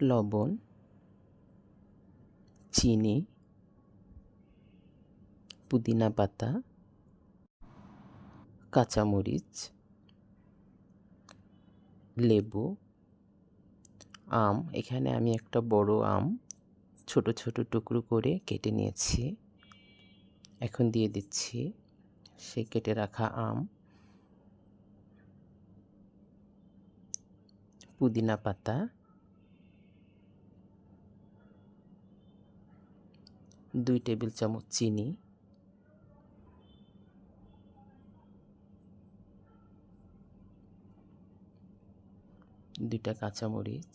লবণ, চিনি, পুদিনা পাতা, কাঁচামরিচ, লেবু, আম। এখানে আমি একটা বড় আম ছোট ছোট টুকরো করে কেটে নিয়েছি। এখন দিয়ে দিচ্ছি সেই কেটে রাখা আম, পুদিনা পাতা, 2 টেবিল চামচ চিনি, দুইটা কাঁচামরিচ,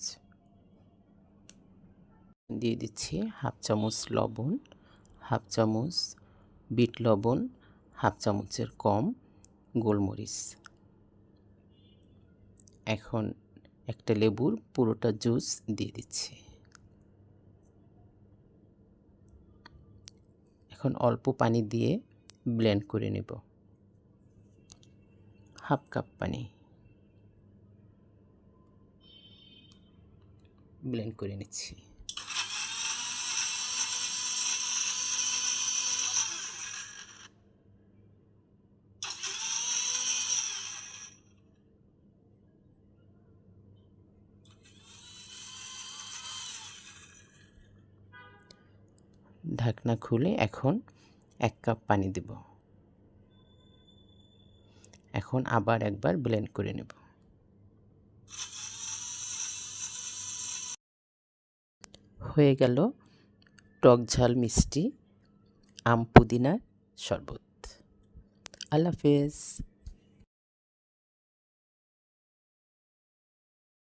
দিয়ে দিচ্ছি হাফ চামচ লবণ, হাফ চামচ বিট লবণ, হাফ চামচের কম গোলমরিচ। এখন একটা লেবুর পুরোটা জুস দিয়ে দিচ্ছি। এখন অল্প পানি দিয়ে ব্লেন্ড করে নেব। হাফ কাপ পানি ব্লেন্ড করে নিচ্ছি। ঢাকনা খুলে এখন 1 কাপ পানি দেব। এখন আবার একবার ব্লেন্ড করে নেব। হয়ে গেল টক ঝাল মিষ্টি আম পুদিনার শরবত। আল্লাহ হাফেজ।